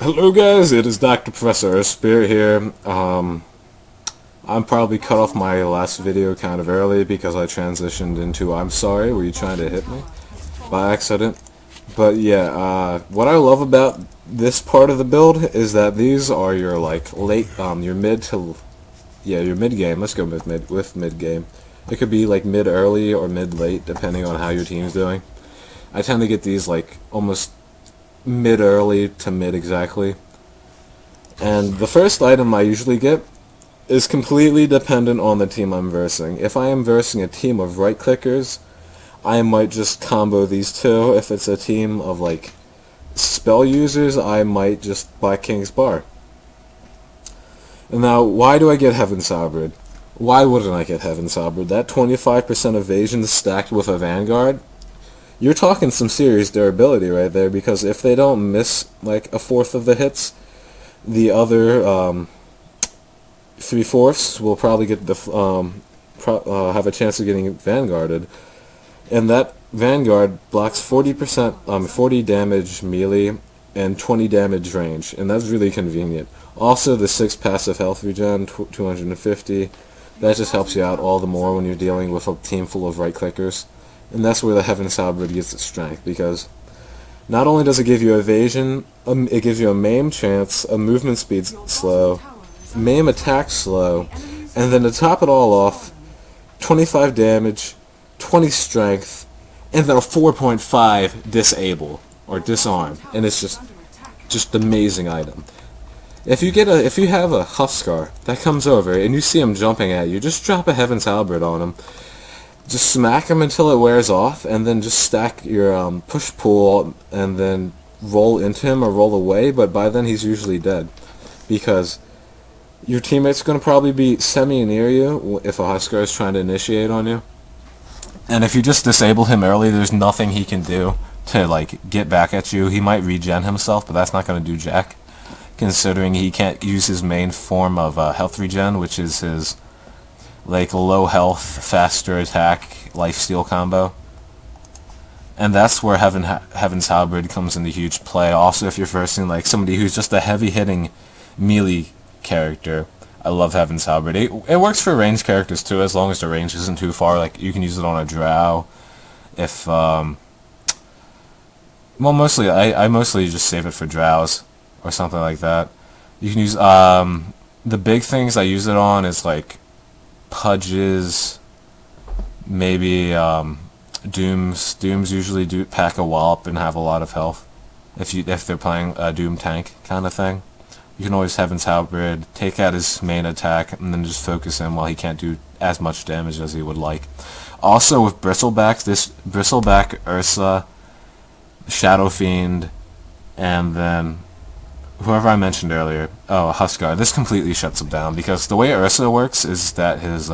Hello guys, it is Dr. Professor Spear here. I'm probably cut off my last video kind of early because I transitioned into I'm sorry, were you trying to hit me? By accident. But yeah, what I love about this part of the build is that these are your like late, your mid to, yeah, your mid game. Let's go with mid game. It could be like mid early or mid late depending on how your team's doing. I tend to get these like almost mid early to mid exactly. And the first item I usually get is completely dependent on the team I'm versing. If I am versing a team of right clickers, I might just combo these two. If it's a team of like spell users, I might just buy King's Bar. And now, why do I get Heaven's Halberd? Why wouldn't I get Heaven's Halberd? That 25% evasion stacked with a Vanguard, you're talking some serious durability right there, because if they don't miss like a fourth of the hits, the other 3/4 will probably get the have a chance of getting Vanguarded, and that Vanguard blocks 40%, 40 damage melee and 20 damage range, and that's really convenient. Also, the 6 passive health regen, 250, that just helps you out all the more when you're dealing with a team full of right clickers. And that's where the Heaven's Halberd gets its strength, because not only does it give you evasion, it gives you a maim chance, a movement speed slow, maim attack slow, and then to top it all off, 25 damage, 20 strength, and then a 4.5 disable or disarm, and it's just amazing item. If you have a Huskar that comes over and you see him jumping at you, just drop a Heaven's Halberd on him. Just smack him until it wears off, and then just stack your push-pull, and then roll into him or roll away, but by then he's usually dead. Because your teammate's going to probably be semi-near you if a Huskar is trying to initiate on you. And if you just disable him early, there's nothing he can do to like get back at you. He might regen himself, but that's not going to do jack, considering he can't use his main form of health regen, which is his like low health, faster attack, lifesteal combo. And that's where Heaven's Halberd comes into huge play. Also, if you're versing like somebody who's just a heavy-hitting melee character, I love Heaven's Halberd. It works for ranged characters too, as long as the range isn't too far. Like, you can use it on a drow. If, well, mostly, I mostly just save it for drows, or something like that. You can use, the big things I use it on is like Pudges, maybe Dooms. Dooms usually do pack a wallop and have a lot of health. If they're playing a Doom tank kind of thing, you can always Heaven's Halberd, take out his main attack, and then just focus him while he can't do as much damage as he would like. Also with Bristlebacks, this Bristleback, Ursa, Shadow Fiend, and then whoever I mentioned earlier, Huskar, this completely shuts him down, because the way Ursa works is that his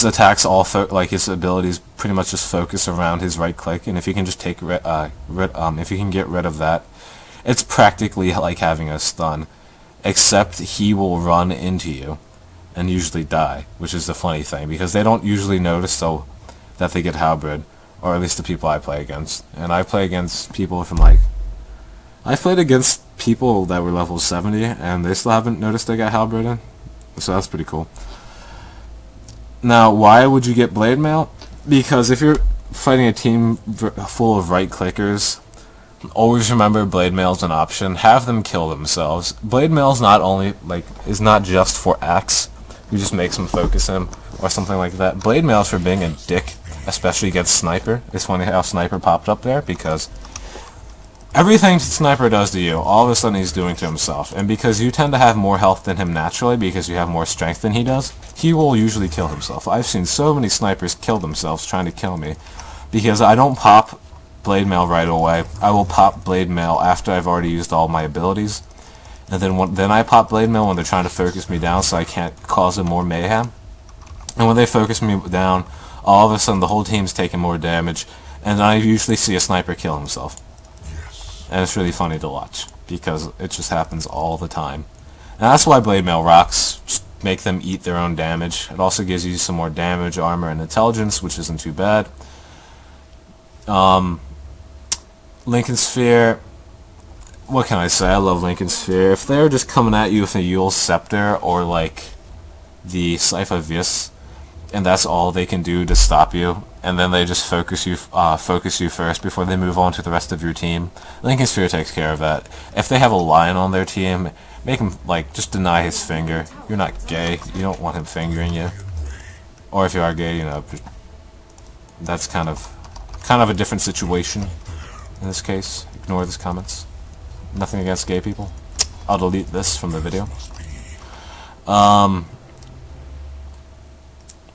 attacks like his abilities pretty much just focus around his right click, and if you can just take if you can get rid of that, it's practically like having a stun, except he will run into you and usually die, which is the funny thing, because they don't usually notice that they get halberd, or at least the people I play against. And I play against people from like, I've played against people that were level 70, and they still haven't noticed they got halberded, so that's pretty cool. Now, why would you get Blade Mail? Because if you're fighting a team full of right clickers, always remember Blade Mail's an option. Have them kill themselves. Blade Mail's is not just for axe. You just make them focus him or something like that. Blade Mail's for being a dick, especially against Sniper. It's funny how Sniper popped up there, because everything Sniper does to you, all of a sudden he's doing to himself. And because you tend to have more health than him naturally, because you have more strength than he does, he will usually kill himself. I've seen so many Snipers kill themselves trying to kill me, because I don't pop Blade Mail right away. I will pop Blade Mail after I've already used all my abilities. And then I pop Blade Mail when they're trying to focus me down so I can't cause them more mayhem. And when they focus me down, all of a sudden the whole team's taking more damage, and I usually see a Sniper kill himself. And it's really funny to watch, because it just happens all the time. And that's why Blade Mail rocks. Just make them eat their own damage. It also gives you some more damage, armor, and intelligence, which isn't too bad. Lincoln Sphere, what can I say? I love Lincoln Sphere. If they're just coming at you with a Yule Scepter or like the Scythe of Vis, and that's all they can do to stop you, and then they just focus you first before they move on to the rest of your team, Lincoln Sphere takes care of that. If they have a lion on their team, make him, like, just deny his finger. You're not gay. You don't want him fingering you. Or if you are gay, you know, that's kind of a different situation in this case. Ignore these comments. Nothing against gay people. I'll delete this from the video.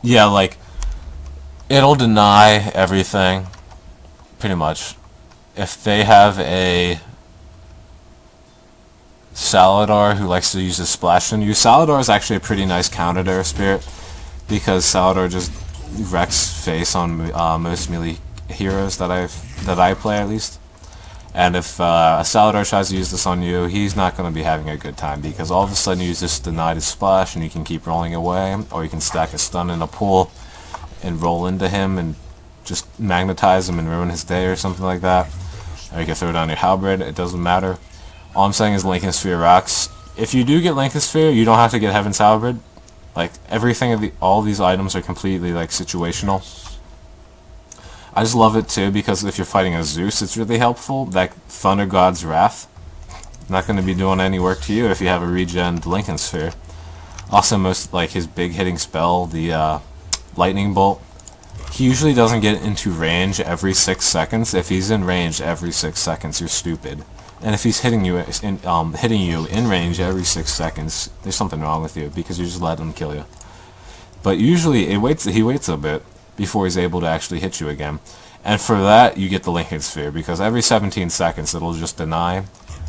Yeah, like, it'll deny everything, pretty much. If they have a Saladar who likes to use his splash on you, Saladar is actually a pretty nice counter to Earth Spirit, because Saladar just wrecks face on most melee heroes that I play, at least. And if a Saladar tries to use this on you, he's not going to be having a good time, because all of a sudden you just denied his splash and you can keep rolling away, or you can stack a stun in a pool and roll into him and just magnetize him and ruin his day or something like that. Or you can throw down your halberd, it doesn't matter. All I'm saying is Lincoln Sphere rocks. If you do get Lincoln Sphere, you don't have to get Heaven's Halberd. Like, everything, all these items are completely, like, situational. I just love it too, because if you're fighting a Zeus, it's really helpful. That Thunder God's Wrath, not going to be doing any work to you if you have a regen Lincoln Sphere. Also, most, like, his big hitting spell, the Lightning Bolt, he usually doesn't get into range every 6 seconds. If he's in range every 6 seconds, you're stupid. And if he's hitting you in range every 6 seconds, there's something wrong with you, because you just let him kill you. But usually he waits a bit before he's able to actually hit you again. And for that, you get the Lincoln Sphere, because every 17 seconds it'll just deny.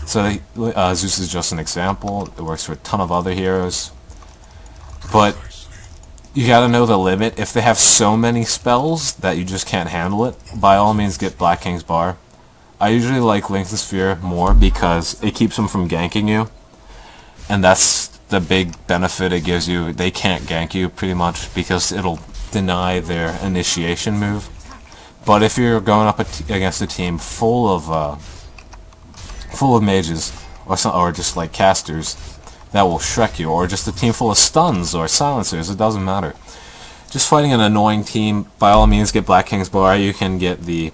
So Zeus is just an example. It works for a ton of other heroes. But you gotta know the limit. If they have so many spells that you just can't handle it, by all means get Black King's Bar. I usually like Lincoln Sphere more because it keeps them from ganking you. And that's the big benefit it gives you. They can't gank you, pretty much, because it'll deny their initiation move. But if you're going up against a team full of mages or just like casters that will Shrek you, or just a team full of stuns or silencers, it doesn't matter. Just fighting an annoying team, by all means get Black King's Bar. You can get the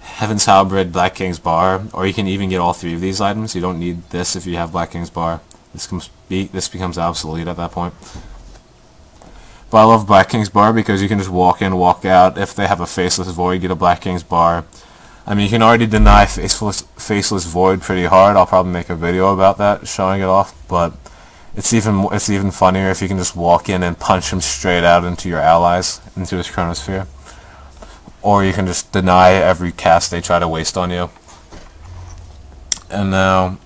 Heaven's Halberd, Black King's Bar, or you can even get all three of these items. You don't need this if you have Black King's Bar. This becomes obsolete at that point. But I love Black King's Bar because you can just walk in, walk out. If they have a Faceless Void, get a Black King's Bar. I mean, you can already deny Faceless Void pretty hard. I'll probably make a video about that, showing it off. But it's even funnier if you can just walk in and punch him straight out into your allies, into his Chronosphere. Or you can just deny every cast they try to waste on you. And now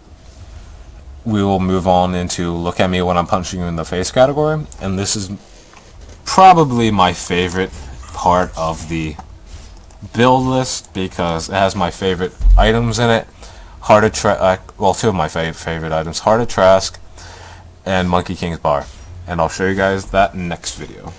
we will move on into Look at Me When I'm Punching You in the Face category. And this is probably my favorite part of the build list, because it has my favorite items in it. Well, two of my favorite items, Heart of Trask and Monkey King's Bar. And I'll show you guys that next video.